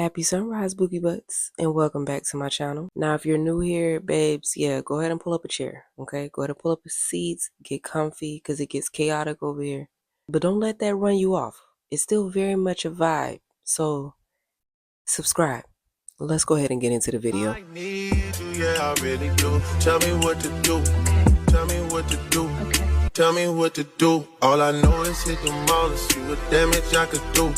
Happy sunrise, Boogie Butts, and welcome back to my channel. Now, if you're new here, babes, yeah, go ahead and pull up a chair, okay? Go ahead and pull up a seat, get comfy, because it gets chaotic over here. But don't let that run you off. It's still very much a vibe, so subscribe. Let's go ahead and get into the video. I need you, yeah, I really do. Tell me what to do. Tell me what to do. Tell me what to do. All I know is hit the mall and see what damage I could do.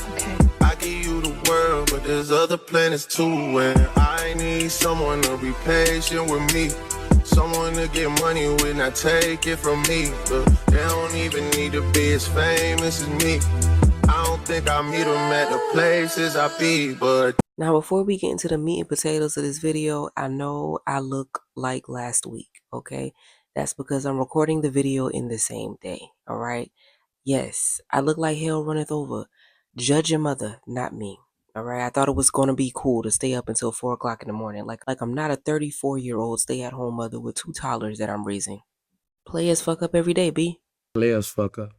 I give you the world, but there's other planets too. And I need someone to be patient with me. Someone to get money when I take it from me. But they don't even need to be as famous as me. I don't think I meet them at the places I be, but now, before we get into the meat and potatoes of this video, I know I look like last week, okay? That's because I'm recording the video in the same day, all right? Yes, I look like hell runneth over. Judge your mother, not me, all right? I thought it was going to be cool to stay up until 4 o'clock in the morning. Like I'm not a 34-year-old stay-at-home mother with 2 toddlers that I'm raising. Play as fuck up every day, B. Players fuck up.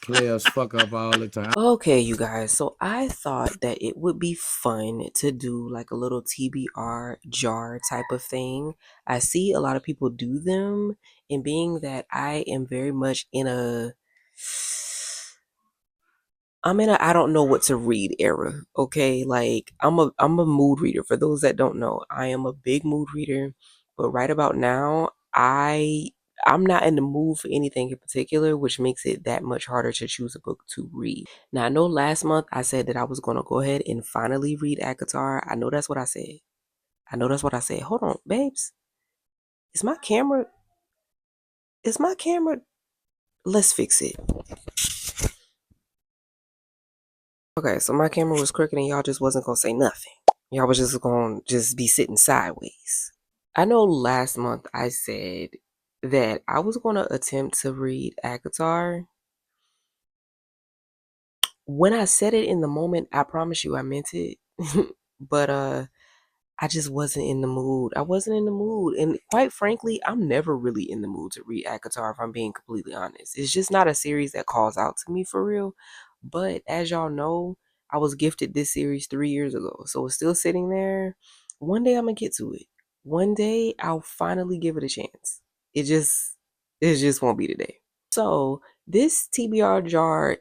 Players fuck up all the time. Okay, you guys, so I thought that it would be fun to do like a little TBR jar type of thing. I see a lot of people do them, and being that I am very much in a I don't know what to read era, okay? Like I'm a mood reader. For those that don't know, I am a big mood reader, but right about now, I'm not in the mood for anything in particular, which makes it that much harder to choose a book to read. Now, I know last month I said that I was going to go ahead and finally read ACOTAR. I know that's what I said. I know that's what I said. Hold on, babes. Is my camera Let's fix it. Okay, so my camera was crooked and y'all just wasn't gonna say nothing. Y'all was just gonna be sitting sideways. I know last month I said that I was gonna attempt to read ACOTAR. When I said it in the moment, I promise you I meant it. But I just wasn't in the mood. I wasn't in the mood. And quite frankly, I'm never really in the mood to read ACOTAR if I'm being completely honest. It's just not a series that calls out to me for real. But as y'all know, I was gifted this series 3 years ago. So it's still sitting there. One day I'm gonna get to it. One day I'll finally give it a chance. It just won't be today. So this TBR jar,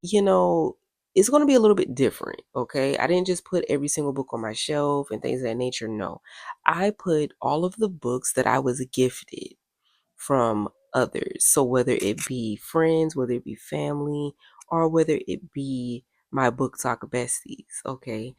you know, it's going to be a little bit different, okay? I didn't just put every single book on my shelf and things of that nature. No, I put all of the books that I was gifted from others. So whether it be friends, whether it be family, or whether it be my book talk besties, okay?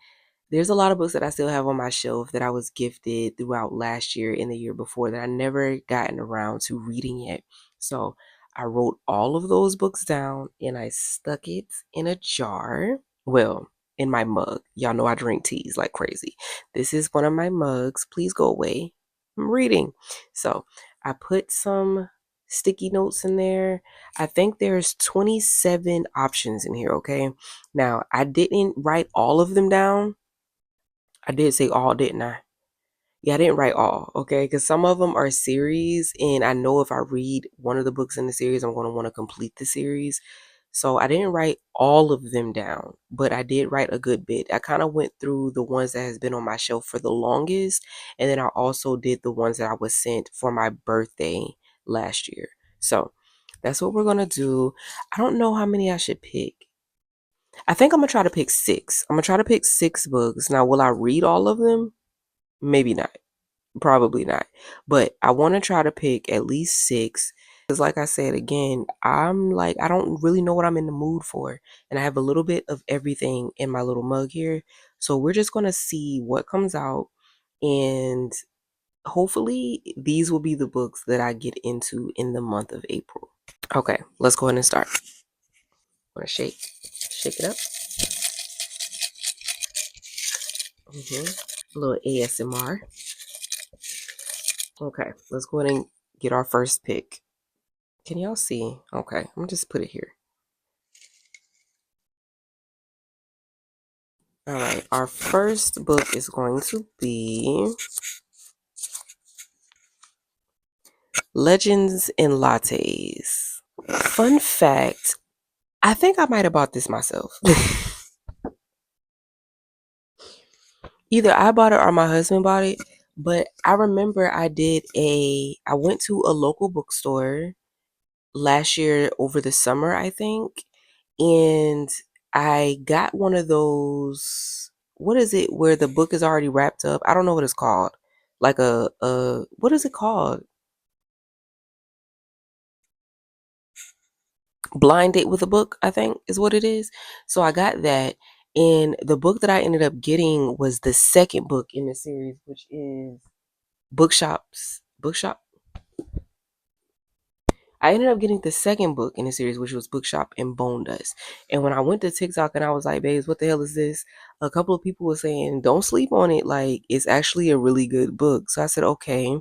There's a lot of books that I still have on my shelf that I was gifted throughout last year and the year before that I never gotten around to reading yet. So I wrote all of those books down and I stuck it in a jar. Well, in my mug. Y'all know I drink teas like crazy. This is one of my mugs. Please go away. I'm reading. So I put some sticky notes in there. I think there's 27 options in here, okay? Now, I didn't write all of them down. I did say all, didn't I? Yeah, I didn't write all, okay? Because some of them are series, and I know if I read one of the books in the series, I'm going to want to complete the series. So I didn't write all of them down, but I did write a good bit. I kind of went through the ones that has been on my shelf for the longest, and then I also did the ones that I was sent for my birthday last year. So that's what we're going to do. I don't know how many I should pick. I think I'm going to try to pick 6. I'm going to try to pick 6 books. Now, will I read all of them? Maybe not. Probably not. But I want to try to pick at least 6. Because like I said, again, I'm like, I don't really know what I'm in the mood for. And I have a little bit of everything in my little mug here. So we're just going to see what comes out. And hopefully these will be the books that I get into in the month of April. Okay, let's go ahead and start. I'm going to shake it up. A little ASMR. Okay, let's go ahead and get our first pick. Can y'all see? Okay, I'm gonna just put it here. All right, our first book is going to be Legends and Lattes. Fun fact, I think I might have bought this myself. Either I bought it or my husband bought it. But I remember I went to a local bookstore last year over the summer, I think, and I got one of those. What is it where the book is already wrapped up? I don't know what it's called. Like a what is it called? Blind date with a book, I think is what it is. So I got that, and the book that I ended up getting was the second book in the series, which is Bookshop. I ended up getting the second book in the series, which was Bookshop and Bone Dust. And when I went to TikTok and I was like, babes, what the hell is this? A couple of people were saying, don't sleep on it. Like, it's actually a really good book. So I said, okay.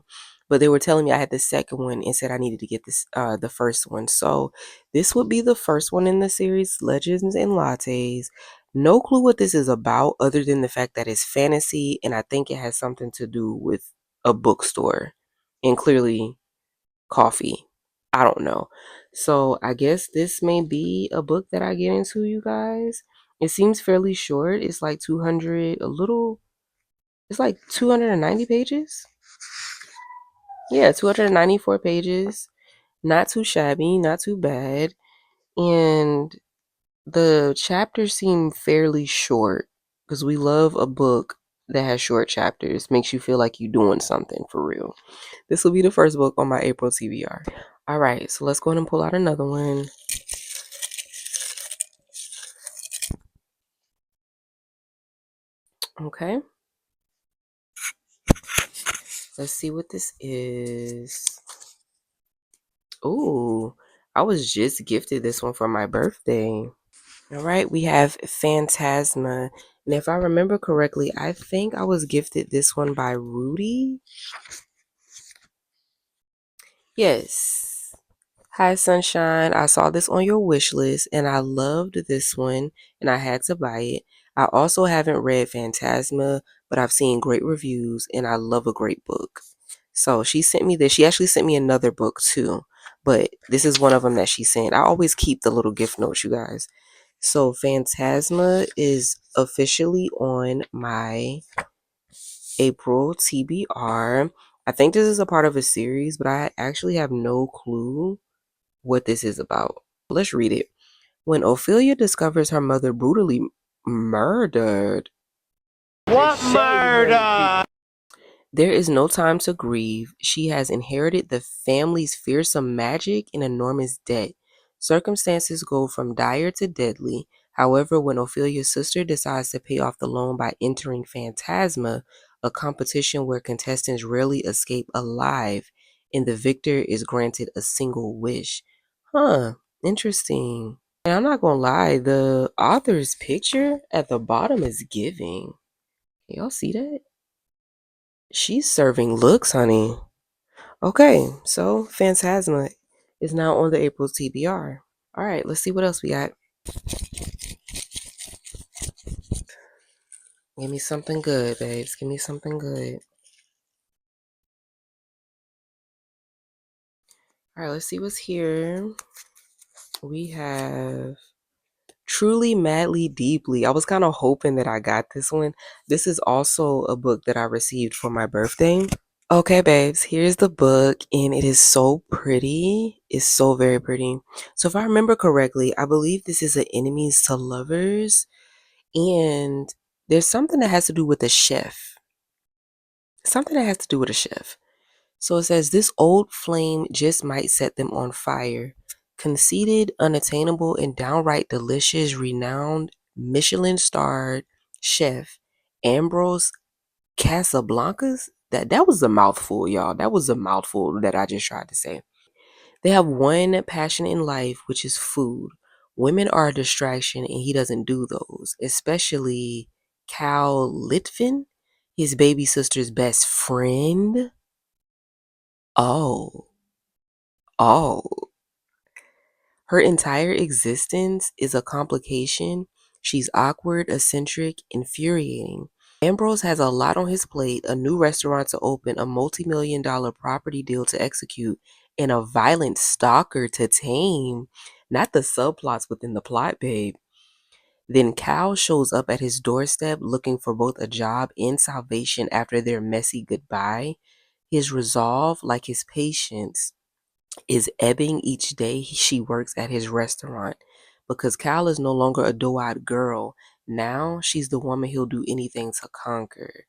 But they were telling me I had the second one and said I needed to get the first one. So this would be the first one in the series, Legends and Lattes. No clue what this is about other than the fact that it's fantasy. And I think it has something to do with a bookstore and clearly coffee. I don't know. So I guess this may be a book that I get into, you guys. It seems fairly short. It's like 200, it's like 290 pages. Yeah, 294 pages. Not too shabby, not too bad. And the chapters seem fairly short because we love a book that has short chapters. Makes you feel like you're doing something for real. This will be the first book on my April TBR. All right, so let's go ahead and pull out another one. Okay. Let's see what this is. Ooh, I was just gifted this one for my birthday. All right, we have Phantasma. And if I remember correctly, I think I was gifted this one by Rudy. Yes. Hi, Sunshine. I saw this on your wish list and I loved this one and I had to buy it. I also haven't read Phantasma, but I've seen great reviews and I love a great book. So she sent me this. She actually sent me another book too, but this is one of them that she sent. I always keep the little gift notes, you guys. So Phantasma is officially on my April TBR. I think this is a part of a series, but I actually have no clue what this is about. Let's read it. When Ophelia discovers her mother brutally murdered. What murder? There is no time to grieve. She has inherited the family's fearsome magic and enormous debt. Circumstances go from dire to deadly. However, when Ophelia's sister decides to pay off the loan by entering Phantasma, a competition where contestants rarely escape alive, and the victor is granted a single wish. Huh, interesting. And I'm not gonna lie, the author's picture at the bottom is giving. Y'all see that? She's serving looks, honey. Okay, so Phantasma is now on the April TBR. All right, let's see what else we got. Give me something good, babes. Give me something good. All right, let's see what's here. We have Truly, Madly, Deeply. I was kind of hoping that I got this one. This is also a book that I received for my birthday. Okay, babes, here's the book, and it is so pretty. It's so very pretty. So, if I remember correctly, I believe this is an enemies to lovers, and there's something that has to do with a chef. Something that has to do with a chef. So, it says, this old flame just might set them on fire. Conceited, unattainable, and downright delicious, renowned Michelin starred chef Ambrose Casablancas. That was a mouthful, y'all. That was a mouthful that I just tried to say. They have one passion in life, which is food. Women are a distraction, and he doesn't do those. Especially Cal Litvin, his baby sister's best friend. Oh, oh. Her entire existence is a complication. She's awkward, eccentric, infuriating. Ambrose has a lot on his plate, a new restaurant to open, a multi-million-dollar property deal to execute, and a violent stalker to tame. Not the subplots within the plot, babe. Then Cal shows up at his doorstep looking for both a job and salvation after their messy goodbye. His resolve, like his patience, is ebbing each day she works at his restaurant because Cal is no longer a doe-eyed girl. Now she's the woman he'll do anything to conquer.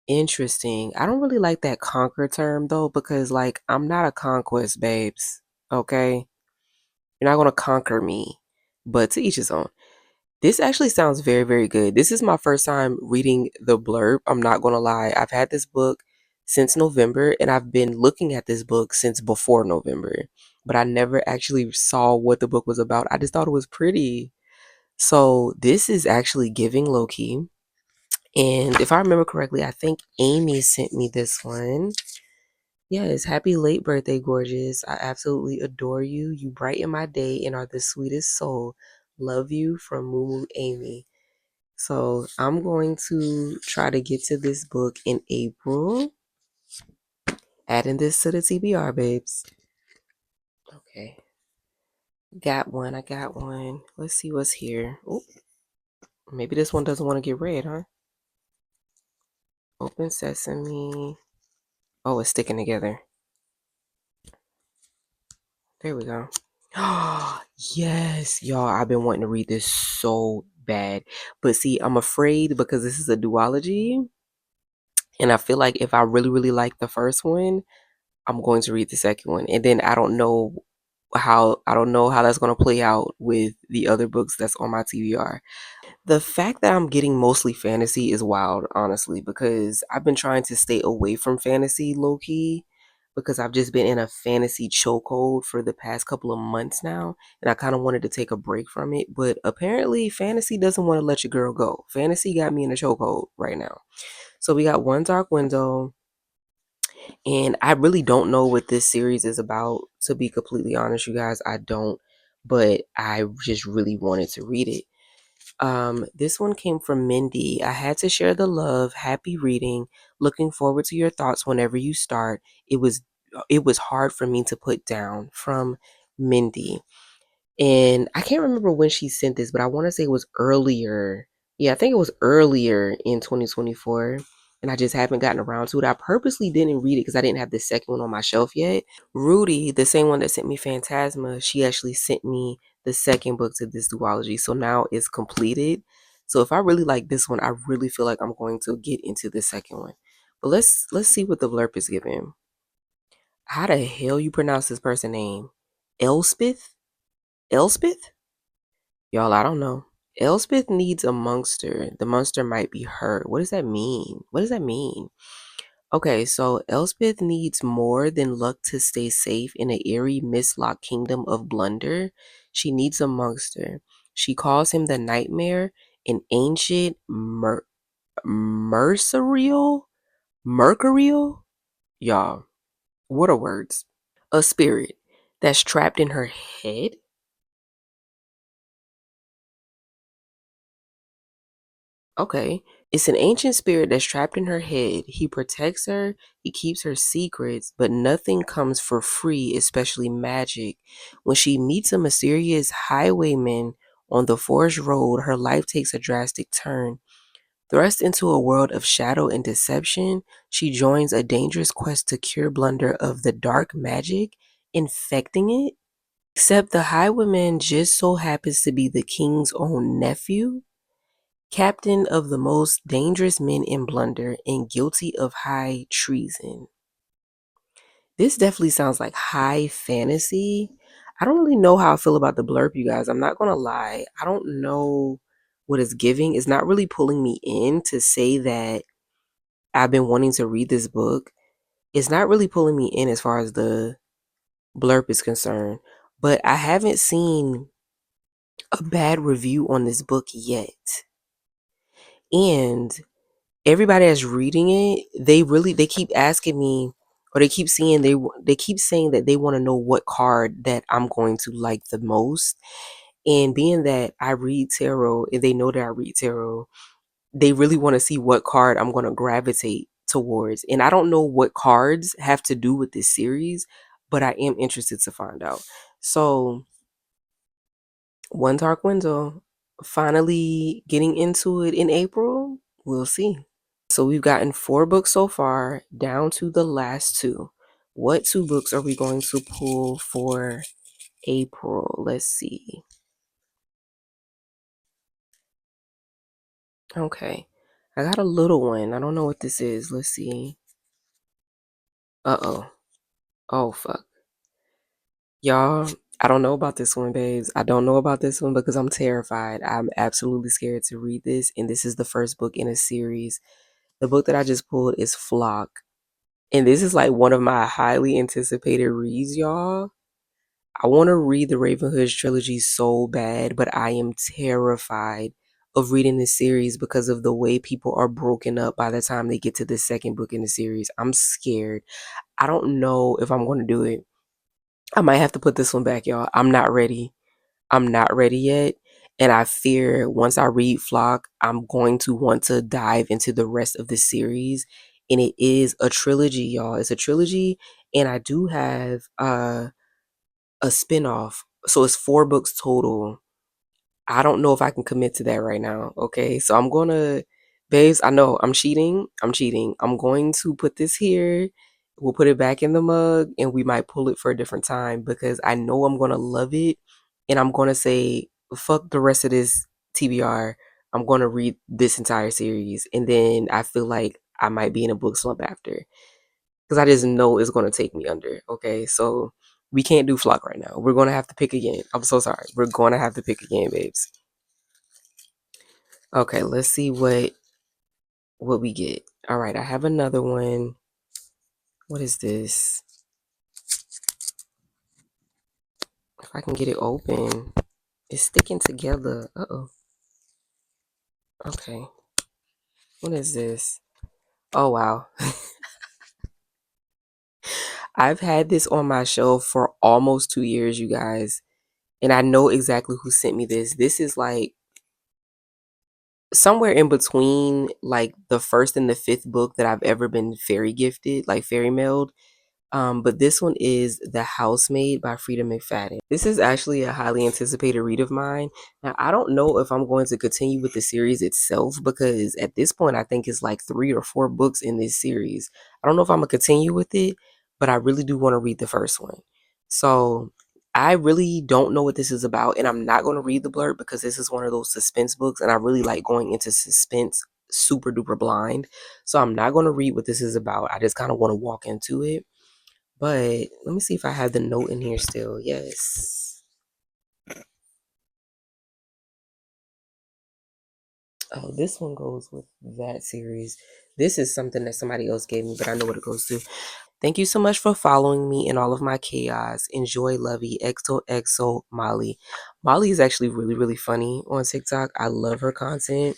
Interesting. I don't really like that conquer term though because like I'm not a conquest, babes. Okay? You're not going to conquer me. But to each his own. This actually sounds very, very good. This is my first time reading the blurb. I'm not going to lie. I've had this book since November and I've been looking at this book since before November. But I never actually saw what the book was about. I just thought it was pretty. So this is actually giving low key. And if I remember correctly, I think Amy sent me this one. Yes, happy late birthday, gorgeous. I absolutely adore you. You brighten my day and are the sweetest soul. Love you from Moo Amy. So I'm going to try to get to this book in April. Adding this to the TBR, babes. Okay. Got one. I got one. Let's see what's here. Oh, maybe this one doesn't want to get read, huh? Open sesame. Oh, it's sticking together. There we go. Yes, y'all, I've been wanting to read this so bad. But see, I'm afraid because this is a duology. And I feel like if I really, really like the first one, I'm going to read the second one. And then I don't know how that's going to play out with the other books that's on my TBR. The fact that I'm getting mostly fantasy is wild, honestly, because I've been trying to stay away from fantasy low key because I've just been in a fantasy chokehold for the past couple of months now, and I kind of wanted to take a break from it, but apparently fantasy doesn't want to let your girl go. Fantasy got me in a chokehold right now. So we got One Dark Window, and I really don't know what this series is about, to be completely honest, you guys. I don't, but I just really wanted to read it. This one came from Mindy. I had to share the love. Happy reading. Looking forward to your thoughts whenever you start. It was hard for me to put down, from Mindy. And I can't remember when she sent this, but I want to say it was earlier. Yeah, I think it was earlier in 2024. And I just haven't gotten around to it. I purposely didn't read it because I didn't have the second one on my shelf yet. Rudy, the same one that sent me Phantasma, she actually sent me the second book to this duology. So now it's completed. So if I really like this one, I really feel like I'm going to get into the second one. But let's see what the blurb is giving. How the hell you pronounce this person name? Elspeth? Elspeth? Y'all, I don't know. Elspeth needs a monster. The monster might be her. What does that mean? What does that mean? Okay, so Elspeth needs more than luck to stay safe in an eerie, mist-locked kingdom of blunder. She needs a monster. She calls him the Nightmare, an ancient mercurial? Mercurial? Y'all, what are words? A spirit that's trapped in her head? Okay. It's an ancient spirit that's trapped in her head. He protects her, he keeps her secrets, but nothing comes for free, especially magic. When she meets a mysterious highwayman on the forest road, her life takes a drastic turn. Thrust into a world of shadow and deception, she joins a dangerous quest to cure blunder of the dark magic infecting it. Except the highwayman just so happens to be the king's own nephew, captain of the most dangerous men in Blunder and guilty of high treason. This definitely sounds like high fantasy. I don't really know how I feel about the blurb, you guys. I'm not gonna lie. I don't know what it's giving. It's not really pulling me in to say that I've been wanting to read this book. It's not really pulling me in as far as the blurb is concerned. But I haven't seen a bad review on this book yet. And everybody that's reading it, they keep asking me, or they keep seeing they keep saying that they want to know what card that I'm going to like the most. And being that I read tarot and they know that I read tarot, they really want to see what card I'm going to gravitate towards. And I don't know what cards have to do with this series, but I am interested to find out. So, One Dark Window, finally getting into it in April. We'll see. So we've gotten 4 books so far, down to the last 2. What 2 books are we going to pull for April? Let's see. Okay. I got a little one. I don't know what this is. Let's see. Uh-oh. Oh, fuck. Y'all, I don't know about this one, babes. I don't know about this one because I'm terrified. I'm absolutely scared to read this, and this is the first book in a series. The book that I just pulled is Flock. And this is like one of my highly anticipated reads, y'all. I want to read the Ravenhood trilogy so bad, but I am terrified of reading this series because of the way people are broken up by the time they get to the second book in the series. I'm scared. I don't know if I'm going to do it. I might have to put this one back, y'all. I'm not ready. I'm not ready yet. And I fear once I read Flock, I'm going to want to dive into the rest of the series. And it is a trilogy, y'all. It's a trilogy. And I do have a spinoff. So it's 4 books total. I don't know if I can commit to that right now. Okay. So I'm gonna, babes, I know I'm cheating. I'm cheating. I'm going to put this here. We'll put it back in the mug and we might pull it for a different time because I know I'm gonna love it. And I'm gonna say, fuck the rest of this TBR. I'm gonna read this entire series. And then I feel like I might be in a book slump after. Because I just know it's gonna take me under. Okay. So we can't do Flock right now. We're gonna have to pick again. I'm so sorry. We're gonna have to pick again, babes. Okay, let's see what we get. All right, I have another one. What is this? If I can get it open. It's sticking together. Uh-oh. Okay. What is this? Oh, wow. I've had this on my shelf for almost 2 years, you guys. And I know exactly who sent me this. This is like somewhere in between like the first and the 5th book that I've ever been fairy gifted, like fairy mailed. But this one is The Housemaid by Frida McFadden. This is actually a highly anticipated read of mine. Now, I don't know if I'm going to continue with the series itself because at this point, I think it's like 3 or 4 books in this series. I don't know if I'm going to continue with it, but I really do want to read the first one. So I really don't know what this is about, and I'm not going to read the blurb because this is one of those suspense books, and I really like going into suspense super duper blind. So I'm not going to read what this is about. I just kind of want to walk into it. But let me see if I have the note in here still. Yes. Oh, this one goes with that series. This is something that somebody else gave me, but I know what it goes to. Thank you so much for following me in all of my chaos. Enjoy Lovey, XOXO Molly. Molly is actually really, really funny on TikTok. I love her content.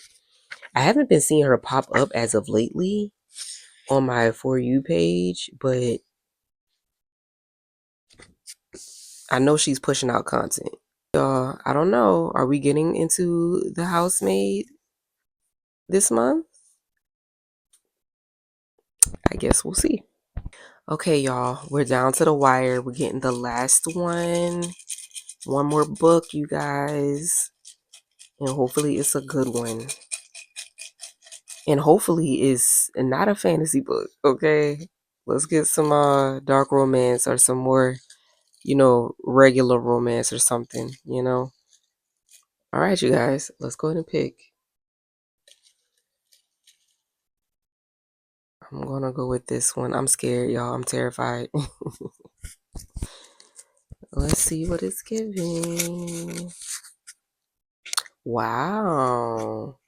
I haven't been seeing her pop up as of lately on my For You page, but I know she's pushing out content. Y'all, I don't know. Are we getting into The Housemaid this month? I guess we'll see. Okay, y'all, we're down to the wire. We're getting the last one. One more book, you guys. And hopefully it's a good one. And hopefully it's not a fantasy book, okay? Let's get some dark romance or some more, regular romance or something. All right, you guys, let's go ahead and pick. I'm gonna go with this one. I'm scared, y'all. I'm terrified. Let's see what it's giving. Wow.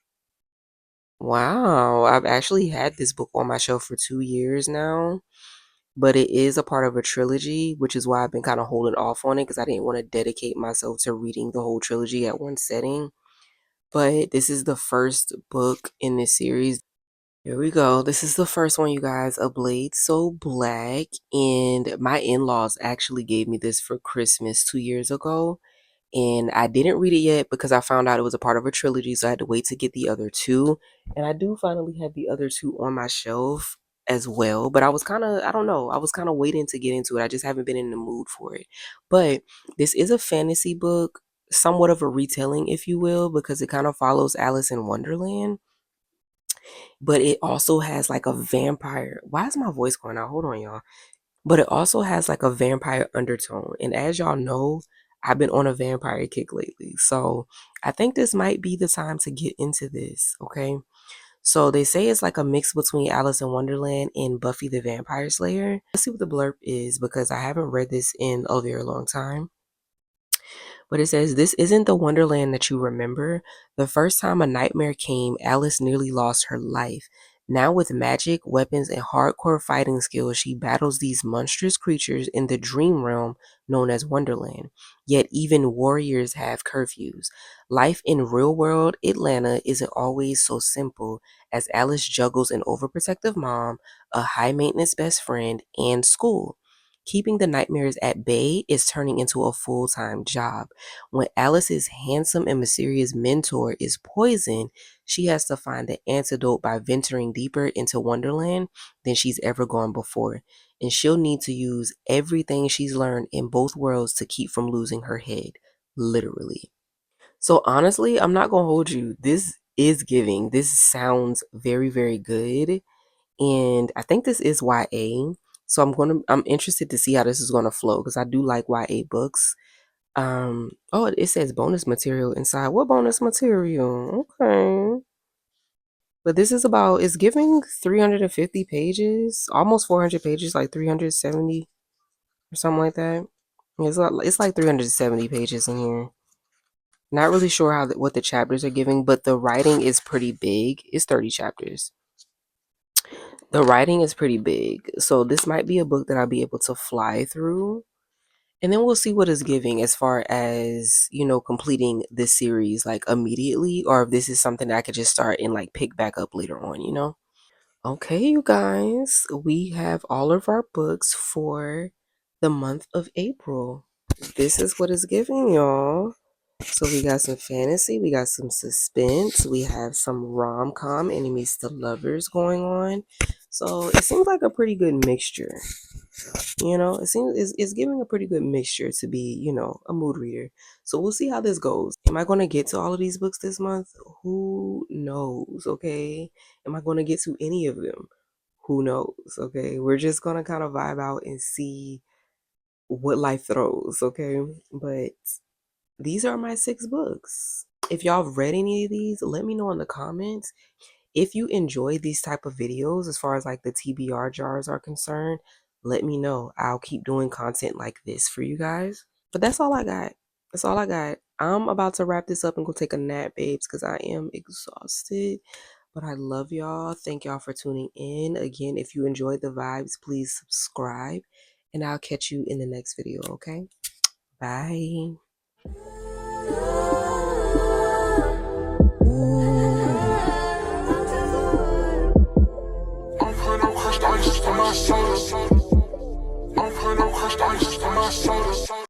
Wow. I've actually had this book on my shelf for 2 years now, but it is a part of a trilogy, which is why I've been kind of holding off on it because I didn't want to dedicate myself to reading the whole trilogy at one setting. But this is the first book in this series. Here we go. This is the first one, you guys. A Blade So Black. And my in-laws actually gave me this for Christmas 2 years ago. And I didn't read it yet because I found out it was a part of a trilogy, so I had to wait to get the other 2. And I do finally have the other 2 on my shelf as well. But I was kind of, I don't know, I was kind of waiting to get into it. I just haven't been in the mood for it. But this is a fantasy book. somewhat of a retelling, if you will, because it kind of follows Alice in Wonderland. But it also has like a vampire. Why is my voice going out? Hold on, y'all. But it also has like a vampire undertone. And as y'all know, I've been on a vampire kick lately. So I think this might be the time to get into this, okay? So they say it's like a mix between Alice in Wonderland and Buffy the Vampire Slayer. Let's see what the blurb is because I haven't read this in a very long time. But it says, this isn't the Wonderland that you remember. The first time a nightmare came, Alice nearly lost her life. Now with magic, weapons, and hardcore fighting skills, she battles these monstrous creatures in the dream realm known as Wonderland. Yet even warriors have curfews. Life in real-world Atlanta isn't always so simple as Alice juggles an overprotective mom, a high-maintenance best friend, and school. Keeping the nightmares at bay is turning into a full-time job. When Alice's handsome and mysterious mentor is poisoned, she has to find the antidote by venturing deeper into Wonderland than she's ever gone before. And she'll need to use everything she's learned in both worlds to keep from losing her head. Literally. So honestly, I'm not going to hold you. This is giving. This sounds very, very good. And I think this is YA. So I'm interested to see how this is gonna flow because I do like YA books. Oh, it says bonus material inside. What bonus material? Okay. But this is about, it's giving 350 pages, almost 400 pages, like 370 or something like that. It's like 370 pages in here. Not really sure what the chapters are giving, but the writing is pretty big. It's 30 chapters. The writing is pretty big. So this might be a book that I'll be able to fly through. And then we'll see what it's giving as far as, completing this series like immediately, or if this is something that I could just start and like pick back up later on. Okay, you guys, we have all of our books for the month of April. This is what it's giving, y'all. So we got some fantasy, we got some suspense, we have some rom-com, enemies to lovers going on. So it seems like a pretty good mixture. It seems it's giving a pretty good mixture to be, a mood reader. So we'll see how this goes. Am I going to get to all of these books this month? Who knows, okay? Am I going to get to any of them? Who knows, okay? We're just going to kind of vibe out and see what life throws, okay? But these are my 6 books. If y'all have read any of these, let me know in the comments. If you enjoy these type of videos, as far as like the TBR jars are concerned, let me know. I'll keep doing content like this for you guys. But that's all I got. That's all I got. I'm about to wrap this up and go take a nap, babes, because I am exhausted. But I love y'all. Thank y'all for tuning in. Again, if you enjoyed the vibes, please subscribe. And I'll catch you in the next video, okay? Bye. I'm putting crushed ice for my soul.